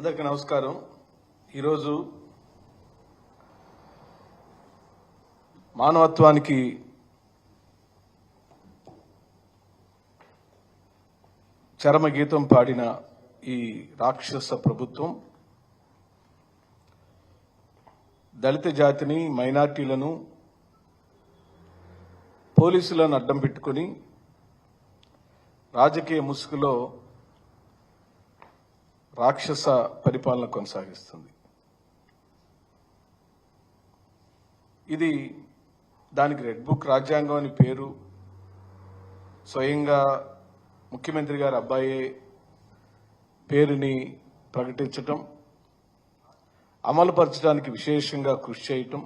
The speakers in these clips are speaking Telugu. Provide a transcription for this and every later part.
అందరికీ నమస్కారం. ఈరోజు మానవత్వానికి చరమగీతం పాడిన ఈ రాక్షస ప్రభుత్వం దళిత జాతిని, మైనార్టీలను, పోలీసులను అడ్డం పెట్టుకుని రాజకీయ ముసుగులో రాక్షస పరిపాలన కొనసాగిస్తుంది. ఇది దానికి రెడ్ బుక్ రాజ్యాంగం అని పేరు, స్వయంగా ముఖ్యమంత్రి గారి అబ్బాయే పేరుని ప్రకటించటం, అమలుపరచడానికి విశేషంగా కృషి చేయటం,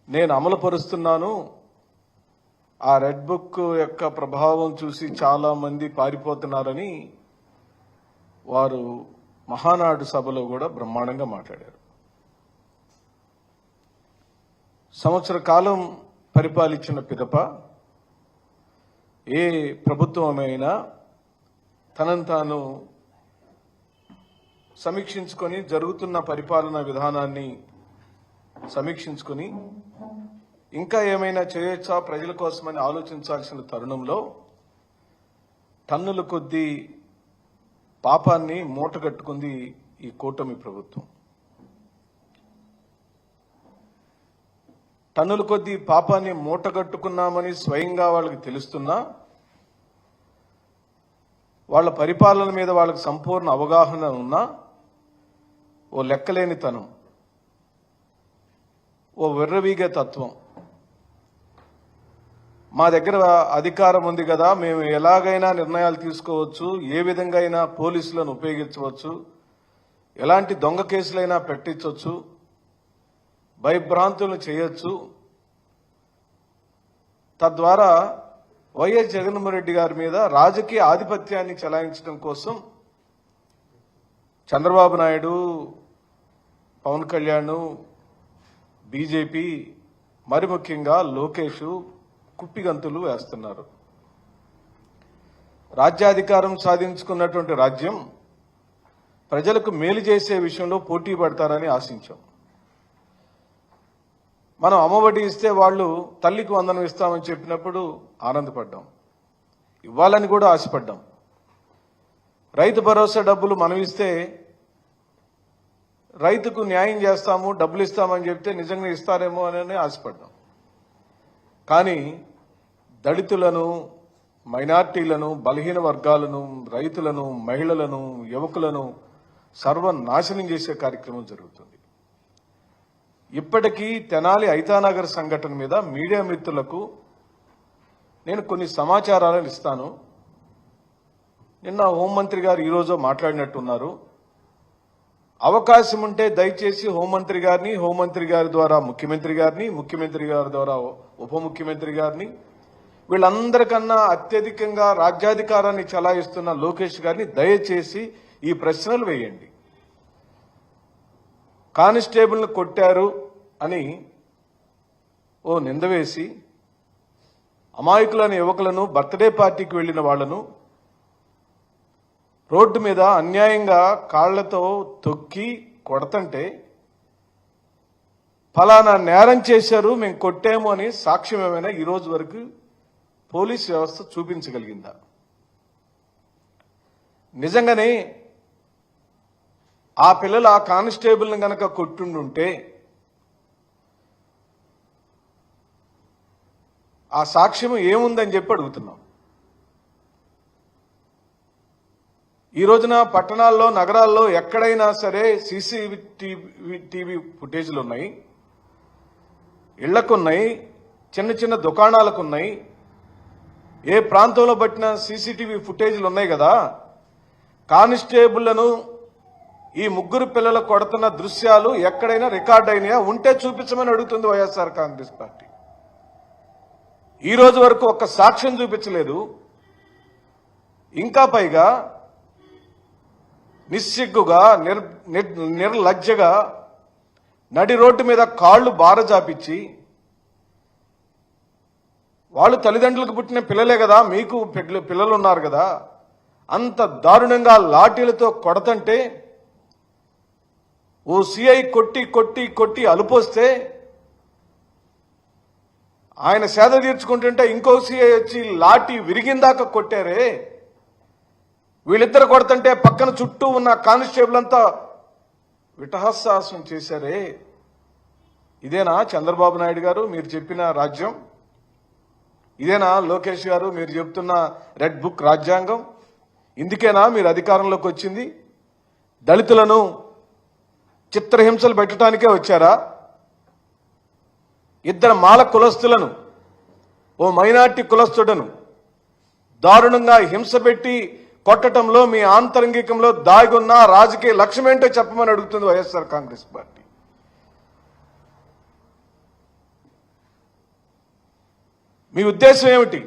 నేను అమలుపరుస్తున్నాను, ఆ రెడ్ బుక్ యొక్క ప్రభావం చూసి చాలా మంది పారిపోతున్నారని వారు మహానాడు సభలో కూడా బ్రహ్మాండంగా మాట్లాడారు. సంవత్సర కాలం పరిపాలించిన పిదప ఏ ప్రభుత్వమైనా తనను తాను సమీక్షించుకొని, జరుగుతున్న పరిపాలన విధానాన్ని సమీక్షించుకొని ఇంకా ఏమైనా చేయొచ్చా ప్రజల కోసమని ఆలోచించాల్సిన తరుణంలో టన్నుల కొద్దీ పాపాన్ని మూటగట్టుకుంది ఈ కూటమి ప్రభుత్వం. టన్నుల కొద్దీ పాపాన్ని మూటగట్టుకున్నామని స్వయంగా వాళ్ళకి తెలుస్తున్నా, వాళ్ళ పరిపాలన మీద వాళ్ళకి సంపూర్ణ అవగాహన ఉన్నా, ఓ లెక్కలేనితనం, ఓ విర్రవీగే తత్వం, మా దగ్గర అధికారం ఉంది కదా, మేము ఎలాగైనా నిర్ణయాలు తీసుకోవచ్చు, ఏ విధంగా అయినా పోలీసులను ఉపయోగించవచ్చు, ఎలాంటి దొంగ కేసులైనా పెట్టించవచ్చు, భయభ్రాంతులను చేయొచ్చు, తద్వారా వైఎస్ జగన్మోహన్ రెడ్డి గారి మీద రాజకీయ ఆధిపత్యాన్ని చెలాయించడం కోసం చంద్రబాబు నాయుడు, పవన్ కళ్యాణ్, బీజేపీ, మరి ముఖ్యంగా లోకేష్ కుప్పిగంతులు వేస్తున్నారు. రాజ్యాధికారం సాధించుకున్నటువంటి రాజ్యం ప్రజలకు మేలు చేసే విషయంలో పోటీ పడతారని ఆశించాం. మనం అమ్మఒడి ఇస్తే వాళ్ళు తల్లికి వందనం ఇస్తామని చెప్పినప్పుడు ఆనందపడ్డాం, ఇవ్వాలని కూడా ఆశపడ్డాం. రైతు భరోసా డబ్బులు మనం ఇస్తే రైతుకు న్యాయం చేస్తాము, డబ్బులు ఇస్తామని చెప్తే నిజంగా ఇస్తారేమో అని ఆశపడ్డాం. కానీ దళితులను, మైనార్టీలను, బలహీన వర్గాలను, రైతులను, మహిళలను, యువకులను సర్వనాశనం చేసే కార్యక్రమం జరుగుతుంది. ఇప్పటికీ తెనాలి ఐతానగర్ సంఘటన మీద మీడియా మిత్రులకు నేను కొన్ని సమాచారాలను ఇస్తాను. నిన్న హోంమంత్రి గారు ఈరోజు మాట్లాడినట్టున్నారు. అవకాశం ఉంటే దయచేసి హోంమంత్రి గారిని, హోంమంత్రి గారి ద్వారా ముఖ్యమంత్రి గారిని, ముఖ్యమంత్రి గారి ద్వారా ఉప ముఖ్యమంత్రి గారిని, వీళ్ళందరికన్నా అత్యధికంగా రాజ్యాధికారాన్ని చలాయిస్తున్న లోకేష్ గారిని దయచేసి ఈ ప్రశ్నలు వేయండి. కానిస్టేబుల్ని కొట్టారు అని ఓ నింద వేసి అమాయకులైన యువకులను, బర్త్డే పార్టీకి వెళ్లిన వాళ్లను రోడ్డు మీద అన్యాయంగా కాళ్లతో తొక్కి కొడతంటే ఫలానా నేరం చేశారు, మేము కొట్టాము అని సాక్ష్యం ఏమైనా ఈ రోజు వరకు పోలీస్ వ్యవస్థ చూపించగలిగిందా? నిజంగానే ఆ పిల్లలు ఆ కానిస్టేబుల్ని గనక కొట్టుండుంటే ఆ సాక్ష్యం ఏముందని చెప్పి అడుగుతున్నాం. ఈ రోజున పట్టణాల్లో, నగరాల్లో ఎక్కడైనా సరే సీసీటీవీ ఫుటేజ్లు ఉన్నాయి, ఇళ్లకున్నాయి, చిన్న చిన్న దుకాణాలకున్నాయి, ఏ ప్రాంతంలో పట్టిన సీసీటీవీ ఫుటేజ్లు ఉన్నాయి కదా. కానిస్టేబుళ్లను ఈ ముగ్గురు పిల్లలు కొడుతున్న దృశ్యాలు ఎక్కడైనా రికార్డ్ అయినాయా? ఉంటే చూపించమని అడుగుతుంది వైఎస్ఆర్ కాంగ్రెస్ పార్టీ. ఈ రోజు వరకు ఒక్క సాక్ష్యం చూపించలేదు. ఇంకా పైగా నిస్సిగ్గుగా, నిర్లజ్జగా నడి రోడ్డు మీద కాళ్లు బారజాపిచ్చి, వాళ్ళు తల్లిదండ్రులకు పుట్టిన పిల్లలే కదా, మీకు పిల్లలు ఉన్నారు కదా, అంత దారుణంగా లాఠీలతో కొడతంటే ఓ సిఐ కొట్టి కొట్టి కొట్టి అలుపొస్తే ఆయన సేద తీర్చుకుంటుంటే ఇంకో సిఐ వచ్చి లాఠీ విరిగిందాక కొట్టారే. వీళ్ళిద్దరు కొడుతుంటే పక్కన చుట్టూ ఉన్న కానిస్టేబుల్ అంతా విటహాసాహసం చేశారే. ఇదేనా చంద్రబాబు నాయుడు గారు మీరు చెప్పిన రాజ్యం? ఇదేనా లోకేష్ గారు మీరు చెప్తున్న రెడ్ బుక్ రాజ్యాంగం? ఇందుకేనా మీరు అధికారంలోకి వచ్చింది? దళితులను చిత్రహింసలు పెట్టడానికే వచ్చారా? ఇద్దరు మాల కులస్తులను, ఓ మైనార్టీ కులస్తుడను దారుణంగా హింస పెట్టి కొట్టడంలో మీ ఆంతరంగికంలో దాగున్న రాజకీయ లక్ష్యం ఏంటో చెప్పమని అడుగుతుంది వైఎస్ఆర్ కాంగ్రెస్ పార్టీ. మీ ఉద్దేశం ఏమిటి?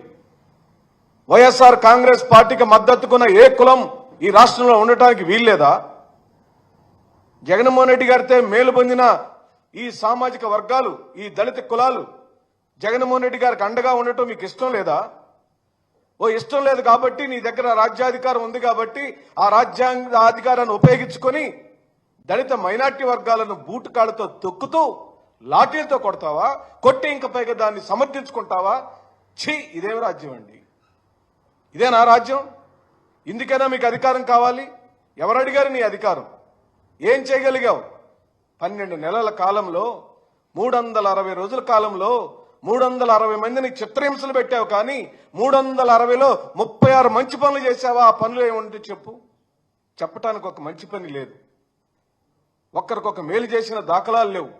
వైఎస్ఆర్ కాంగ్రెస్ పార్టీకి మద్దతుకున్న ఏ కులం ఈ రాష్ట్రంలో ఉండటానికి వీల్లేదా? జగన్మోహన్ రెడ్డి గారితో మేలు పొందిన ఈ సామాజిక వర్గాలు, ఈ దళిత కులాలు జగన్మోహన్ రెడ్డి గారికి అండగా ఉండటం మీకు ఇష్టం లేదా? ఇష్టం లేదు కాబట్టి నీ దగ్గర రాజ్యాధికారం ఉంది కాబట్టి ఆ రాజ్యాంగ అధికారాన్ని ఉపయోగించుకొని దళిత మైనార్టీ వర్గాలను బూటుకాళ్లతో తొక్కుతూ లాఠీలతో కొడతావా? కొట్టి ఇంక పైగా దాన్ని సమర్థించుకుంటావా? ఛీ, ఇదేం రాజ్యం అండి? ఇదేనా రాజ్యం? ఇందుకైనా మీకు అధికారం కావాలి? ఎవరు అడిగారు నీ అధికారం? ఏం చేయగలిగావు? 12 నెలల కాలంలో 360 రోజుల కాలంలో 360 మందిని చిత్రహింసలు పెట్టావు. కానీ 360లో 36 మంచి పనులు చేశావా? ఆ పనులు ఏముంటే చెప్పు. చెప్పటానికి ఒక మంచి పని లేదు. ఒక్కరికొక మేలు చేసిన దాఖలాలు లేవు.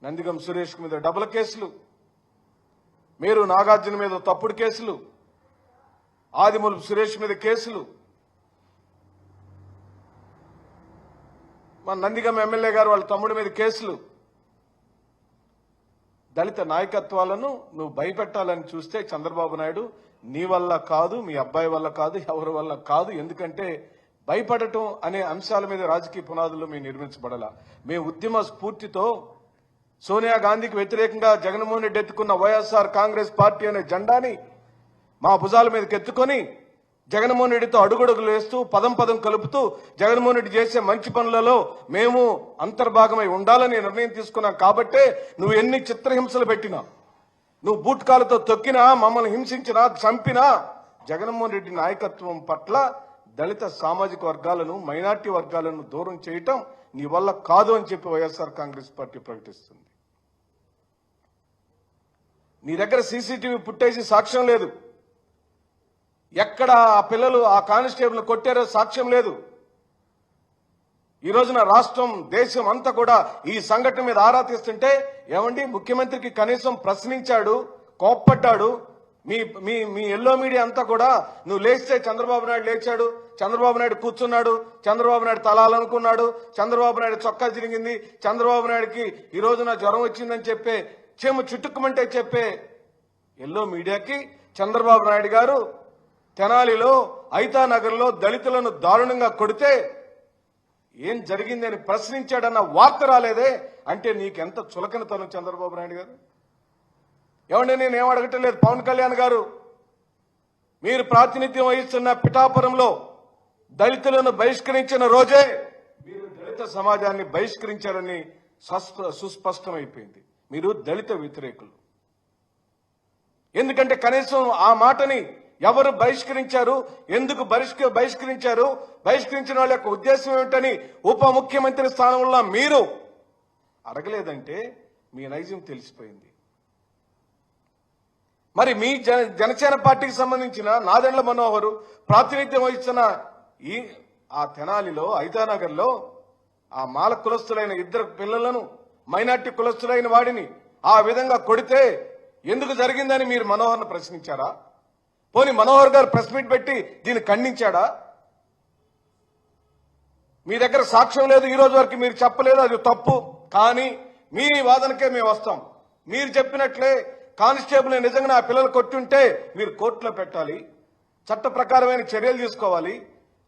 నందిగం సురేష్ మీద డబుల్ కేసులు, మీరు నాగార్జున మీద తప్పుడు కేసులు, ఆదిమూలపు సురేష్ మీద కేసులు, మన నందిగం ఎమ్మెల్యే గారు వాళ్ళ తమ్ముడి మీద కేసులు. దళిత నాయకత్వాలను నువ్వు భయపెట్టాలని చూస్తే చంద్రబాబు నాయుడు, నీ వల్ల కాదు, మీ అబ్బాయి వల్ల కాదు, ఎవరి వల్ల కాదు. ఎందుకంటే భయపడటం అనే అంశాల మీద రాజకీయ పునాదులు మేము నిర్మించబడాల. మేము ఉద్యమ స్ఫూర్తితో సోనియా గాంధీకి వ్యతిరేకంగా జగన్మోహన్ రెడ్డి ఎత్తుకున్న వైఎస్ఆర్ కాంగ్రెస్ పార్టీ అనే జెండాని మా భుజాల మీదకి ఎత్తుకొని జగన్మోహన్ రెడ్డితో అడుగడుగులు వేస్తూ పదం పదం కలుపుతూ జగన్మోహన్ రెడ్డి చేసే మంచి పనులలో మేము అంతర్భాగమై ఉండాలని నిర్ణయం తీసుకున్నాం. కాబట్టే నువ్వు ఎన్ని చిత్రహింసలు పెట్టినా, నువ్వు బూట్కాలతో తొక్కినా, మమ్మల్ని హింసించినా, చంపినా జగన్మోహన్ రెడ్డి నాయకత్వం పట్ల దళిత సామాజిక వర్గాలను, మైనార్టీ వర్గాలను దూరం చేయటం నీ వల్ల కాదు అని చెప్పి వైఎస్ఆర్ కాంగ్రెస్ పార్టీ ప్రకటిస్తుంది. నీ దగ్గర సీసీటీవీ ఫుటేజీ సాక్ష్యం లేదు. ఎక్కడ ఆ పిల్లలు ఆ కానిస్టేబుల్ కొట్టారో సాక్ష్యం లేదు. ఈ రోజున రాష్ట్రం, దేశం అంతా కూడా ఈ సంఘటన మీద ఆరా తీస్తుంటే ఏమండి ముఖ్యమంత్రికి కనీసం ప్రశ్నించాడు, కోప్పడ్డాడు. మీ మీ మీ ఎల్లో మీడియా అంతా కూడా నువ్వు లేస్తే చంద్రబాబు నాయుడు లేచాడు, చంద్రబాబు నాయుడు కూర్చున్నాడు, చంద్రబాబు నాయుడు తలాలనుకున్నాడు, చంద్రబాబు నాయుడు చొక్కా తిరిగింది, చంద్రబాబు నాయుడికి ఈ రోజున జ్వరం వచ్చిందని చెప్పే చెము చుట్టుకుమంటే చెప్పే ఎల్లో మీడియాకి చంద్రబాబు నాయుడు గారు తెనాలిలో ఐతానగర్లో దళితులను దారుణంగా కొడితే ఏం జరిగిందని ప్రశ్నించాడన్న వార్త రాలేదే. అంటే నీకెంత చులకనతనం చంద్రబాబు నాయుడు గారు. ఏమంటే నేనేం అడగటం లేదు. పవన్ కళ్యాణ్ గారు, మీరు ప్రాతినిధ్యం వహిస్తున్న పిఠాపురంలో దళితులను బహిష్కరించిన రోజే మీరు దళిత సమాజాన్ని బహిష్కరించారని సుస్పష్టమైపోయింది. మీరు దళిత వ్యతిరేకులు. ఎందుకంటే కనీసం ఆ మాటని ఎవరు బహిష్కరించారు, ఎందుకు బహిష్కరించారు, బహిష్కరించిన వాళ్ళ యొక్క ఉద్దేశం ఏమిటని ఉప ముఖ్యమంత్రి స్థానంలో మీరు అడగలేదంటే మీ నైజం తెలిసిపోయింది. మరి మీ జనసేన పార్టీకి సంబంధించిన నాదెండ్ల మనోహర్ ప్రాతినిధ్యం వహిస్తున్న ఆ తెనాలిలో ఐతానగర్లో ఆ మాల కులస్తులైన 2 పిల్లలను, మైనార్టీ కులస్తులైన వాడిని ఆ విధంగా కొడితే ఎందుకు జరిగిందని మీరు మనోహర్ను ప్రశ్నించారా? పోనీ మనోహర్ గారు ప్రెస్ మీట్ పెట్టి దీన్ని ఖండించాడా? మీ దగ్గర సాక్ష్యం లేదు, ఈ రోజు వరకు మీరు చెప్పలేదు, అది తప్పు. కానీ మీ వాదనకే మేము వస్తాం. మీరు చెప్పినట్లే కానిస్టేబుల్ నిజంగా ఆ పిల్లలు కొట్టుంటే మీరు కోర్టులో పెట్టాలి, చట్ట ప్రకారమైన చర్యలు తీసుకోవాలి,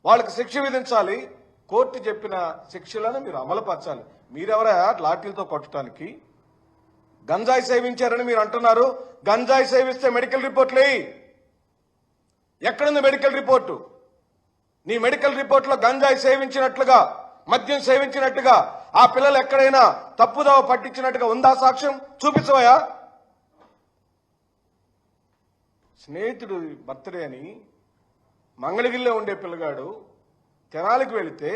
వాళ్ళకి శిక్ష విధించాలి. కోర్టు చెప్పిన శిక్షలను మీరు అమలుపరచాలి. మీరెవరా లాఠీలతో కొట్టడానికి? గంజాయి సేవించారని మీరు అంటున్నారు. గంజాయి సేవిస్తే మెడికల్ రిపోర్ట్లు ఎక్కడుంది మెడికల్ రిపోర్టు? నీ మెడికల్ రిపోర్ట్లో గంజాయి సేవించినట్లుగా, మద్యం సేవించినట్టుగా ఆ పిల్లలు ఎక్కడైనా తప్పుదోవ పట్టించినట్టుగా ఉందా సాక్ష్యం? చూపించవయా. స్నేహితుడు బర్త్డే అని మంగళగిరిలో ఉండే పిల్లగాడు తెనాలికి వెళితే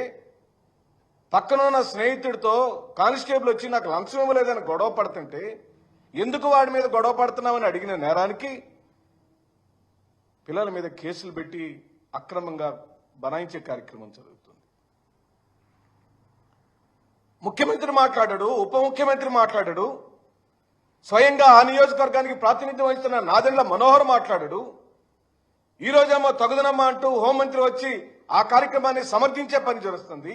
పక్కన ఉన్న స్నేహితుడితో కానిస్టేబుల్ వచ్చి నాకు లంచం ఇవ్వలేదని గొడవ పడుతుంటే ఎందుకు వాడి మీద గొడవ పడుతున్నామని అడిగిన నేరానికి పిల్లల మీద కేసులు పెట్టి అక్రమంగా బనాయించే కార్యక్రమం జరుగుతుంది. ముఖ్యమంత్రి మాట్లాడాడు, ఉప ముఖ్యమంత్రి మాట్లాడాడు, స్వయంగా ఆ నియోజకవర్గానికి ప్రాతినిధ్యం వహిస్తున్న నాదెండ్ల మనోహర్ మాట్లాడాడు. ఈ రోజేమో తగుదనమ్మా అంటూ హోంమంత్రి వచ్చి ఆ కార్యక్రమాన్ని సమర్థించే పని జరుగుతుంది.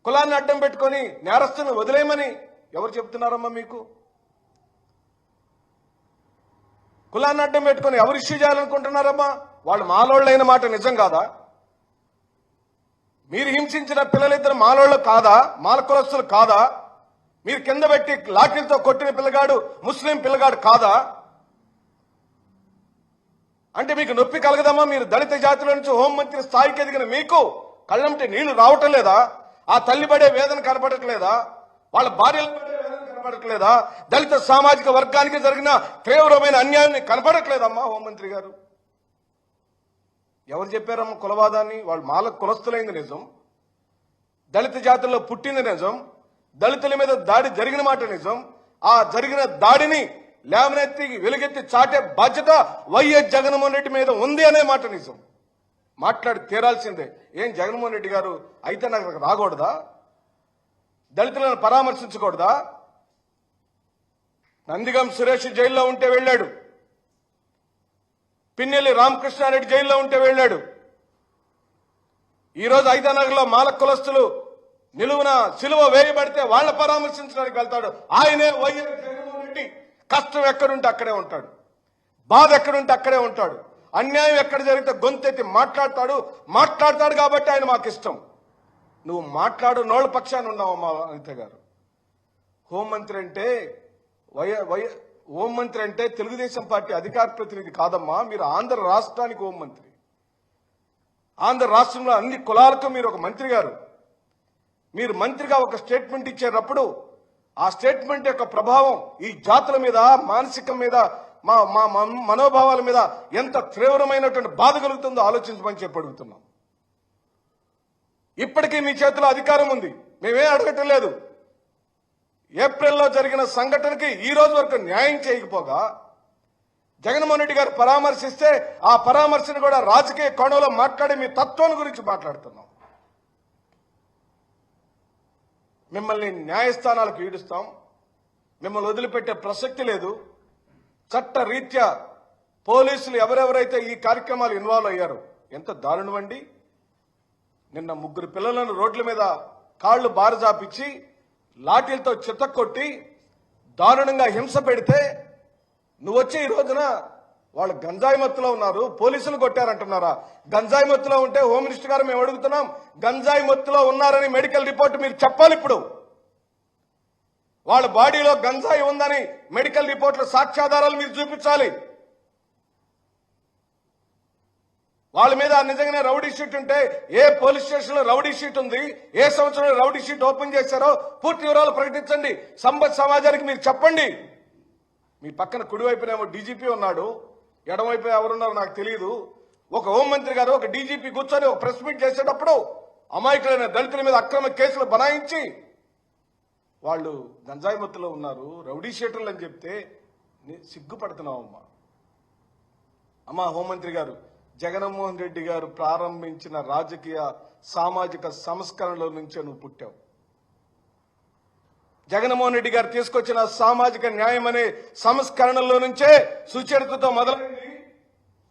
కులాన్ని అడ్డం పెట్టుకొని నేరస్తులను వదిలేయమని ఎవరు చెప్తున్నారమ్మా మీకు? కులాన్ని అడ్డం పెట్టుకొని ఎవరు ఇష్యూ చేయాలనుకుంటున్నారమ్మా? వాళ్ళు మాలోళ్ళైన మాట నిజం కాదా? మీరు హింసించిన పిల్లలిద్దరు మాలోళ్ళు కాదా? మాల కులస్తులు కాదా? మీరు కింద పెట్టి లాఠీలతో కొట్టిన పిల్లగాడు ముస్లిం పిల్లగాడు కాదా? అంటే మీకు నొప్పి కలగదమ్మా? మీరు దళిత జాతుల నుంచి హోంమంత్రి స్థాయికి ఎదిగిన మీకు కళ్ళంటే నీళ్లు రావటం లేదా? ఆ తల్లి పడే వేదన కనపడట్లేదా? వాళ్ళ భార్యలు పడే వేదన కనపడట్లేదా? దళిత సామాజిక వర్గానికి జరిగిన తీవ్రమైన అన్యాయాన్ని కనపడట్లేదమ్మా హోంమంత్రి గారు? ఎవరు చెప్పారమ్మా కులవాదాన్ని? వాళ్ళు మాల కులస్తులైంది నిజం, దళిత జాతుల్లో పుట్టింది నిజం, దళితుల మీద దాడి జరిగిన మాట నిజం. ఆ జరిగిన దాడిని లేవనెత్తి వెలుగెత్తి చాటే బాధ్యత వైఎస్ జగన్మోహన్ రెడ్డి మీద ఉంది అనే మాట నిజం. మాట్లాడి తీరాల్సిందే. ఏం జగన్మోహన్ రెడ్డి గారు అయితే నాకు రాకూడదా? దళితులను పరామర్శించకూడదా? నందిగం సురేష్ జైల్లో ఉంటే వెళ్ళాడు, పిన్నెల్లి రామకృష్ణారెడ్డి జైల్లో ఉంటే వెళ్ళాడు. ఈరోజు ఐదానగర్లో మాల కులస్తులు నిలువున సిలువ వేయబడితే వాళ్ళ పరామర్శించడానికి వెళ్తాడు. ఆయనే వైఎస్ జగన్మోహన్ రెడ్డి. కష్టం ఎక్కడుంటే అక్కడే ఉంటాడు, బాధ ఎక్కడుంటే అక్కడే ఉంటాడు, అన్యాయం ఎక్కడ జరిగితే గొంతెత్తి మాట్లాడతాడు కాబట్టి ఆయన మాకు ఇష్టం. నువ్వు మాట్లాడు నోళ్ళ పక్షాన్ని ఉన్నావమ్మా అనిత గారు. హోంమంత్రి అంటే తెలుగుదేశం పార్టీ అధికార ప్రతినిధి కాదమ్మా. మీరు ఆంధ్ర రాష్ట్రానికి హోంమంత్రి. ఆంధ్ర రాష్ట్రంలో అన్ని కులాలకు మీరు ఒక మంత్రి గారు. మీరు మంత్రిగా ఒక స్టేట్మెంట్ ఇచ్చేటప్పుడు ఆ స్టేట్మెంట్ యొక్క ప్రభావం ఈ జాతుల మీద, మానసికం మీద, మా మనోభావాల మీద ఎంత తీవ్రమైనటువంటి బాధ కలుగుతుందో ఆలోచించమని చెప్పి అడుగుతున్నాం. ఇప్పటికీ మీ చేతిలో అధికారం ఉంది, మేమే అడగటం లేదు. ఏప్రిల్లో జరిగిన సంఘటనకి ఈ రోజు వరకు న్యాయం చేయకపోగా జగన్మోహన్ రెడ్డి గారు పరామర్శిస్తే ఆ పరామర్శను కూడా రాజకీయ కోణంలో మాట్లాడి మీ తత్వం గురించి మాట్లాడుతున్నాం. మిమ్మల్ని న్యాయస్థానాలకు ఈడుస్తాం, మిమ్మల్ని వదిలిపెట్టే ప్రసక్తి లేదు. చట్ట రీత్యా పోలీసులు ఎవరెవరైతే ఈ కార్యక్రమాలు ఇన్వాల్వ్ అయ్యారో ఎంత దారుణమండి. నిన్న 3 పిల్లలను రోడ్ల మీద కాళ్లు బారజాపిచ్చి లాఠీలతో చితక్కొట్టి దారుణంగా హింస పెడితే నువ్వు వచ్చి ఈ రోజున వాళ్ళు గంజాయి మత్తులో ఉన్నారు, పోలీసులు కొట్టారంటున్నారా? గంజాయి మత్తులో ఉంటే హోమ్ మినిస్టర్ గారు మేము అడుగుతున్నాం, గంజాయి మత్తులో ఉన్నారని మెడికల్ రిపోర్ట్ మీరు చెప్పాలి. ఇప్పుడు వాళ్ళ బాడీలో గంజాయి ఉందని మెడికల్ రిపోర్ట్ల సాక్ష్యాధారాలు మీరు చూపించాలి. వాళ్ళ మీద నిజంగానే రౌడీ షీట్ ఉంటే ఏ పోలీస్ స్టేషన్ లో రౌడీ షీట్ ఉంది, ఏ సంవత్సరంలో రౌడీ షీట్ ఓపెన్ చేశారో పూర్తి వివరాలు ప్రకటించండి. సంపత్ సమాజానికి మీరు చెప్పండి. మీ పక్కన కుడివైపునేమో డీజీపీ ఉన్నాడు, ఎడమవైపు ఎవరున్నారో నాకు తెలియదు. ఒక హోంమంత్రి గారు ఒక డీజీపీ కూర్చొని ఒక ప్రెస్ మీట్ చేసేటప్పుడు అమాయకులైన దళితుల మీద అక్రమ కేసులు బనాయించి వాళ్ళు గంజాయి మత్తులో ఉన్నారు, రౌడీ షీటర్లు అని చెప్తే సిగ్గుపడుతున్నావమ్మా. అమ్మా హోంమంత్రి గారు, జగన్మోహన్ రెడ్డి గారు ప్రారంభించిన రాజకీయ సామాజిక సంస్కరణల నుంచే నువ్వు పుట్టావు. జగన్మోహన్ రెడ్డి గారు తీసుకొచ్చిన సామాజిక న్యాయం అనే సంస్కరణల్లో నుంచే సుచరితతో మొదలైంది,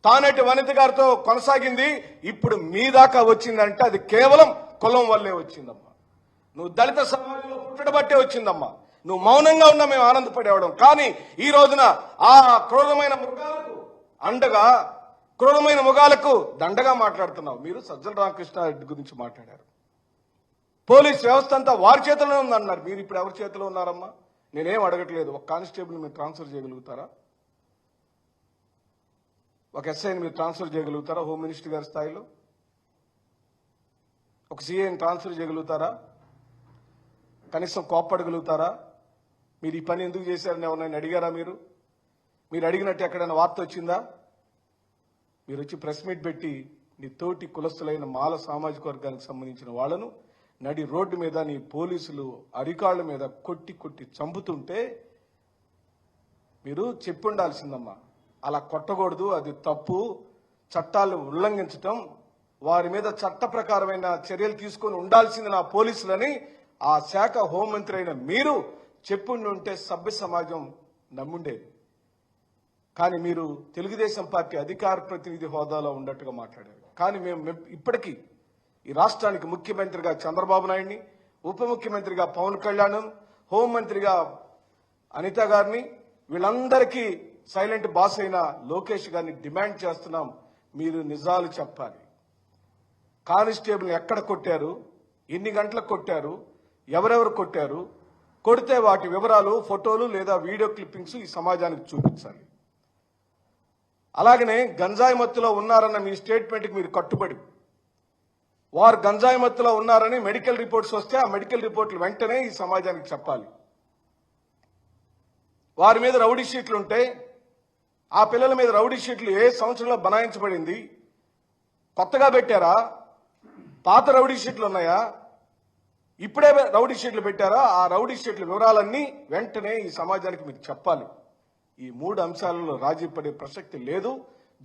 తానేటి వనిత గారితో కొనసాగింది, ఇప్పుడు మీ దాకా వచ్చిందంటే అది కేవలం కులం వల్లే వచ్చిందమ్మా. నువ్వు దళిత సమాజంలో పుట్టడబట్టే వచ్చిందమ్మా. నువ్వు మౌనంగా ఉన్నా మేము ఆనందపడేవాడం. కానీ ఈ రోజున ఆ క్రూరమైన మృగాలకు అండగా, క్రూరమైన మృగాలకు దండగా మాట్లాడుతున్నావు. మీరు సజ్జల రామకృష్ణారెడ్డి గురించి మాట్లాడారు. పోలీస్ వ్యవస్థ అంతా వారి చేతిలోనే ఉందన్నారు. మీరు ఇప్పుడు ఎవరి చేతిలో ఉన్నారమ్మా? నేనేం అడగట్లేదు. ఒక కానిస్టేబుల్ మీరు ట్రాన్స్ఫర్ చేయగలుగుతారా? ఒక ఎస్ఐని మీరు ట్రాన్స్ఫర్ చేయగలుగుతారా హోమ్ మినిస్టర్ గారి స్థాయిలో? ఒక సీఐని ట్రాన్స్ఫర్ చేయగలుగుతారా? కనీసం కోప్పడగలుగుతారా? మీరు ఈ పని ఎందుకు చేశారని ఎవరైనా అడిగారా? మీరు అడిగినట్టు ఎక్కడైనా వార్త వచ్చిందా? మీరు వచ్చి ప్రెస్ మీట్ పెట్టి నీ తోటి కులస్తులైన మాల సామాజిక వర్గానికి సంబంధించిన వాళ్ళను నడి రోడ్డు మీద నీ పోలీసులు అరికాళ్ల మీద కొట్టి కొట్టి చంపుతుంటే మీరు చెప్పుండాల్సిందమ్మా. అలా కొట్టకూడదు, అది తప్పు, చట్టాలు ఉల్లంఘించటం, వారి మీద చట్ట ప్రకారమైన చర్యలు తీసుకొని ఉండాల్సింది నా పోలీసులని ఆ శాఖ హోంమంత్రి అయిన మీరు చెప్పుండుంటే సభ్య సమాజం నమ్ముండేది. కానీ మీరు తెలుగుదేశం పార్టీ అధికార ప్రతినిధి హోదాలో ఉన్నట్టుగా మాట్లాడారు. కానీ మేము ఇప్పటికీ ఈ రాష్ట్రానికి ముఖ్యమంత్రిగా చంద్రబాబు నాయుడిని, ఉప ముఖ్యమంత్రిగా పవన్ కళ్యాణ్, హోంమంత్రిగా అనిత గారిని, వీళ్ళందరికీ సైలెంట్ బాస్ అయిన లోకేష్ గారిని డిమాండ్ చేస్తున్నాం. మీరు నిజాలు చెప్పాలి. కానిస్టేబుల్ ఎక్కడ కొట్టారు, ఎన్ని గంటలకు కొట్టారు, ఎవరెవరు కొట్టారు, కొడితే వాటి వివరాలు, ఫోటోలు లేదా వీడియో క్లిప్పింగ్స్ ఈ సమాజానికి చూపించాలి. అలాగనే గంజాయి మత్తులో ఉన్నారన్న మీ స్టేట్మెంట్కి మీరు కట్టుబడి వారు గంజాయి మత్తులో ఉన్నారని మెడికల్ రిపోర్ట్స్ వస్తే ఆ మెడికల్ రిపోర్ట్లు వెంటనే ఈ సమాజానికి చెప్పాలి. వారి మీద రౌడీ షీట్లు ఉంటే ఆ పిల్లల మీద రౌడీ షీట్లు ఏ సంవత్సరంలో బనాయించబడింది, కొత్తగా పెట్టారా, పాత రౌడీ షీట్లు ఉన్నాయా, ఇప్పుడే రౌడీ షీట్లు పెట్టారా, ఆ రౌడీ షీట్ల వివరాలన్నీ వెంటనే ఈ సమాజానికి మీరు చెప్పాలి. ఈ 3 అంశాలలో రాజీ పడే ప్రసక్తి లేదు.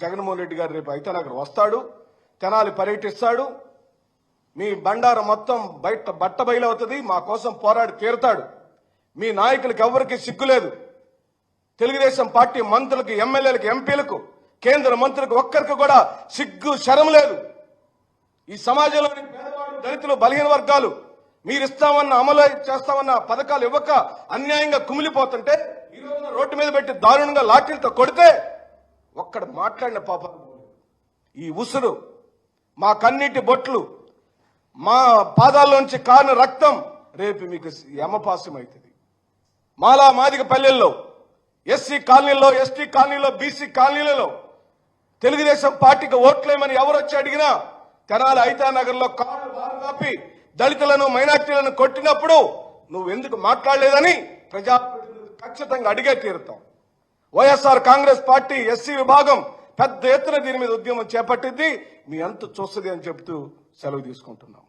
జగన్మోహన్ రెడ్డి గారు రేపు ఐతానగర్ వస్తాడు, తెనాలి పర్యటిస్తాడు, మీ బండారం మొత్తం బట్ట బయలవుతుంది, మా కోసం పోరాడి తీరుతాడు. మీ నాయకులకు ఎవరికి సిగ్గులేదు. తెలుగుదేశం పార్టీ మంత్రులకు, ఎమ్మెల్యేలకు, ఎంపీలకు, కేంద్ర మంత్రులకు ఒక్కరికి కూడా సిగ్గు శరం లేదు. ఈ సమాజంలోని పేదవాళ్ళు, దళితులు, బలహీన వర్గాలు మీరు ఇస్తామన్న, అమలు చేస్తామన్న పథకాలు ఇవ్వక అన్యాయంగా కుమిలిపోతుంటే ఈ రోజున రోడ్డు మీద పెట్టి దారుణంగా లాఠీలతో కొడితే ఒక్కడ మాట్లాడిన పాపం. ఈ ఉసురు, మా కన్నీటి బొట్లు, మా పాదాల్లోంచి కారిన రక్తం రేపు మీకు యమపాసం అవుతుంది. మాలా మాదిగ పల్లెల్లో, ఎస్సీ కాలనీలో, ఎస్టీ కాలనీలో, బీసీ కాలనీలలో తెలుగుదేశం పార్టీకి ఓట్లేమని ఎవరు వచ్చి అడిగినా తెనాలి ఐతానగర్ లో కారు బారు కాపి దళితులను, మైనార్టీలను కొట్టినప్పుడు నువ్వెందుకు మాట్లాడలేదని ప్రజాప్రతినిధులు ఖచ్చితంగా అడిగే తీరుతాం. వైఎస్ఆర్ కాంగ్రెస్ పార్టీ ఎస్సీ విభాగం పెద్ద ఎత్తున దీని మీద ఉద్యమం చేపట్టింది. మీ అంతు చూస్తుంది అని చెబుతూ సెలవు తీసుకుంటున్నాం.